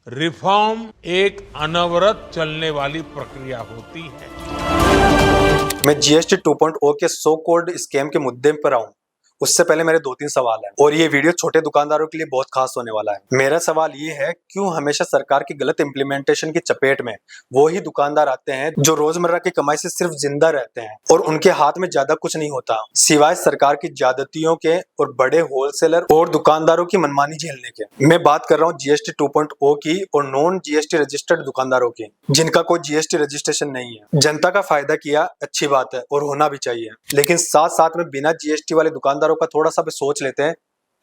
Reform एक अनवरत चलने वाली प्रक्रिया होती है। मैं जीएसटी 2.0 के सो कॉल्ड स्कैम के मुद्दे पर आऊं उससे पहले मेरे 2-3 सवाल हैं और ये वीडियो छोटे दुकानदारों के लिए बहुत खास होने वाला है। मेरा सवाल ये है, क्यों हमेशा सरकार की गलत इंप्लीमेंटेशन की चपेट में वो ही दुकानदार आते हैं जो रोजमर्रा की कमाई से सिर्फ जिंदा रहते हैं और उनके हाथ में ज्यादा कुछ नहीं होता सिवाय सरकार की ज्यादतियों के और बड़े होलसेलर और दुकानदारों की मनमानी झेलने के। मैं बात कर रहा हूँ जीएसटी 2.0 की और नॉन जीएसटी रजिस्टर्ड दुकानदारों की, जिनका कोई जीएसटी रजिस्ट्रेशन नहीं है। जनता का फायदा किया, अच्छी बात है और होना भी चाहिए, लेकिन साथ साथ में बिना जीएसटी वाले दुकानदारों का थोड़ा सा भी सोच लेते हैं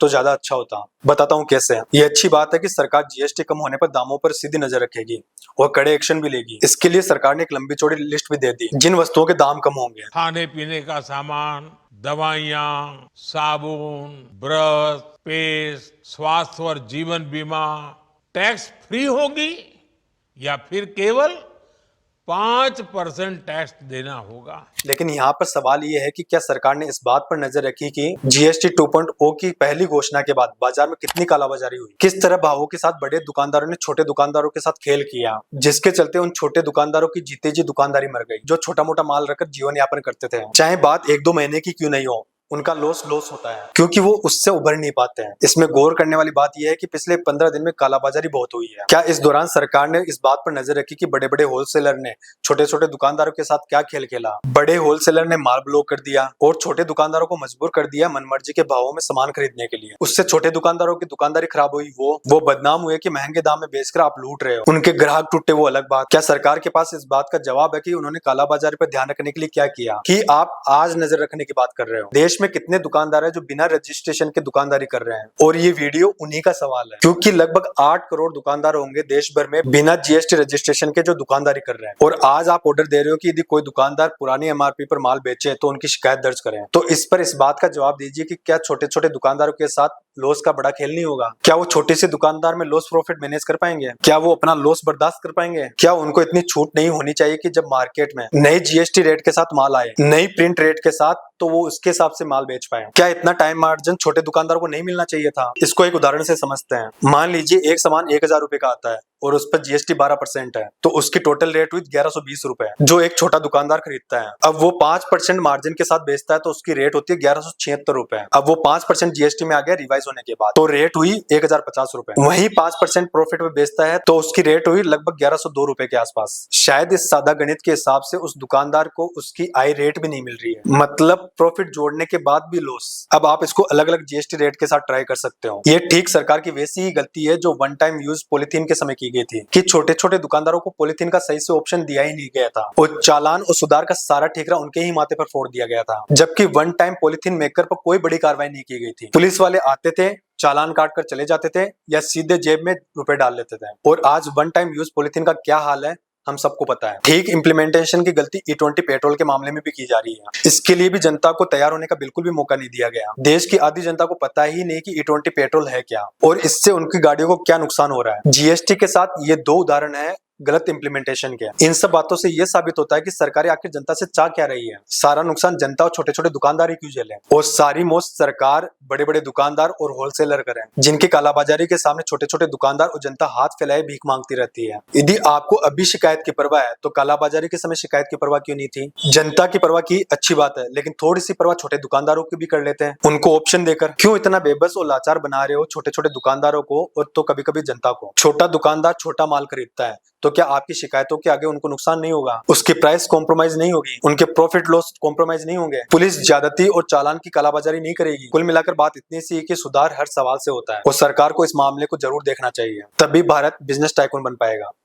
तो ज्यादा अच्छा होता। बताता हूँ कैसे। ये अच्छी बात है कि सरकार जीएसटी कम होने पर दामों पर सीधी नजर रखेगी और कड़े एक्शन भी लेगी। इसके लिए सरकार ने एक लंबी चौड़ी लिस्ट भी दे दी जिन वस्तुओं के दाम कम होंगे। खाने पीने का सामान, दवाइयाँ, साबुन, ब्रश, पेस्ट, स्वास्थ्य और जीवन बीमा टैक्स फ्री होगी या फिर केवल 5% टैक्स देना होगा। लेकिन यहाँ पर सवाल ये है कि क्या सरकार ने इस बात पर नजर रखी कि जीएसटी 2.0 की पहली घोषणा के बाद बाजार में कितनी कालाबाजारी हुई, किस तरह भावों के साथ बड़े दुकानदारों ने छोटे दुकानदारों के साथ खेल किया, जिसके चलते उन छोटे दुकानदारों की जीते जी दुकानदारी मर गई, जो छोटा मोटा माल रखकर जीवन यापन करते थे। चाहे बात 1-2 महीने की क्यों नहीं हो, उनका लॉस होता है क्योंकि वो उससे उभर नहीं पाते हैं। इसमें गौर करने वाली बात यह है कि पिछले 15 दिन में कालाबाजारी बहुत हुई है। क्या इस दौरान सरकार ने इस बात पर नजर रखी कि बड़े बड़े होलसेलर ने छोटे छोटे दुकानदारों के साथ क्या खेल खेला? बड़े होलसेलर ने माल ब्लॉक कर दिया और छोटे दुकानदारों को मजबूर कर दिया मनमर्जी के भावों में सामान खरीदने के लिए। उससे छोटे दुकानदारों की दुकानदारी खराब हुई, वो बदनाम हुए कि महंगे दाम में बेचकर आप लूट रहे हो। उनके ग्राहक टूटे, वो अलग बात। क्या सरकार के पास इस बात का जवाब है कि उन्होंने कालाबाजारी पर ध्यान रखने के लिए क्या किया? कि आप आज नजर रखने की बात कर रहे हो। देश में कितने दुकानदार है जो बिना रजिस्ट्रेशन के दुकानदारी कर रहे हैं? और ये वीडियो उन्हीं का सवाल है, क्योंकि लगभग 8 करोड़ दुकानदार होंगे देश भर में बिना जीएसटी रजिस्ट्रेशन के जो दुकानदारी कर रहे हैं। और आज आप ऑर्डर दे रहे हो कि यदि कोई दुकानदार पुरानी एमआरपी पर माल बेचे तो उनकी शिकायत दर्ज करें। तो इस पर इस बात का जवाब दीजिए कि क्या छोटे छोटे दुकानदारों के साथ लॉस का बड़ा खेल नहीं होगा? क्या वो छोटे से दुकानदार में लॉस प्रॉफिट मैनेज कर पाएंगे? क्या वो अपना लॉस बर्दाश्त कर पाएंगे? क्या उनको इतनी छूट नहीं होनी चाहिए कि जब मार्केट में नई जीएसटी रेट के साथ माल आए, नई प्रिंट रेट के साथ, तो वो उसके हिसाब से माल बेच पाए? क्या इतना टाइम मार्जिन छोटे दुकानदारों को नहीं मिलना चाहिए था? इसको एक उदाहरण से समझते हैं। मान लीजिए एक सामान 1000 रुपए का आता है और उस पर जीएसटी 12% है, तो उसकी टोटल रेट हुई 1120 रुपए, जो एक छोटा दुकानदार खरीदता है। अब वो 5% मार्जिन के साथ बेचता है तो उसकी रेट होती है 1176 रुपए। अब वो 5% जीएसटी में आ गया रिवाइज होने के बाद, तो रेट हुई 1050 रुपए। वही 5% प्रॉफिट में बेचता है तो उसकी रेट हुई लगभग 1102 रुपए के आसपास। शायद इस सादा गणित के हिसाब से उस दुकानदार को उसकी आय रेट भी नहीं मिल रही है, मतलब प्रॉफिट जोड़ने के बाद भी लॉस। अब आप इसको अलग अलग जीएसटी रेट के साथ ट्राई कर सकते हो। ये ठीक सरकार की वैसी ही गलती है जो वन टाइम यूज पॉलिथीन के समय की गई थी कि छोटे छोटे दुकानदारों को पॉलिथीन का सही से ऑप्शन दिया ही नहीं गया था और चालान और सुधार का सारा ठेकरा उनके ही माथे पर फोड़ दिया गया था, जबकि वन टाइम पॉलिथीन मेकर पर कोई बड़ी कार्रवाई नहीं की गई थी। पुलिस वाले आते थे, चालान काट कर चले जाते थे या सीधे जेब में रुपए डाल लेते थे। और आज वन टाइम यूज पॉलिथीन का क्या हाल है हम सबको पता है। ठीक इंप्लीमेंटेशन की गलती E20 पेट्रोल के मामले में भी की जा रही है। इसके लिए भी जनता को तैयार होने का बिल्कुल भी मौका नहीं दिया गया। देश की आधी जनता को पता ही नहीं कि E20 पेट्रोल है क्या और इससे उनकी गाड़ियों को क्या नुकसान हो रहा है। जीएसटी के साथ ये 2 उदाहरण है गलत इंप्लीमेंटेशन के। इन सब बातों से यह साबित होता है कि सरकार आखिर जनता से चाह क्या रही है। सारा नुकसान जनता और छोटे छोटे दुकानदार ही क्यों झेले और सारी मौत सरकार, बड़े बड़े दुकानदार और होलसेलर करें, जिनकी कालाबाजारी के सामने छोटे छोटे दुकानदार और जनता हाथ फैलाए भीख मांगती रहती है। यदि आपको अभी शिकायत की परवाह है तो कालाबाजारी के समय शिकायत की परवाह क्यों नहीं थी? जनता की परवाह की अच्छी बात है, लेकिन थोड़ी सी परवाह छोटे दुकानदारों की भी कर लेते हैं। उनको ऑप्शन देकर क्यों इतना बेबस और लाचार बना रहे हो छोटे छोटे दुकानदारों को और तो कभी कभी जनता को? छोटा दुकानदार छोटा माल खरीदता है तो क्या आपकी शिकायतों के आगे उनको नुकसान नहीं होगा? उसकी प्राइस कॉम्प्रोमाइज नहीं होगी? उनके प्रॉफिट लॉस कॉम्प्रोमाइज नहीं होंगे? पुलिस ज्यादती और चालान की कालाबाजारी नहीं करेगी? कुल मिलाकर बात इतनी सी है कि सुधार हर सवाल से होता है और सरकार को इस मामले को जरूर देखना चाहिए, तभी भारत बिजनेस टाइकून बन पाएगा।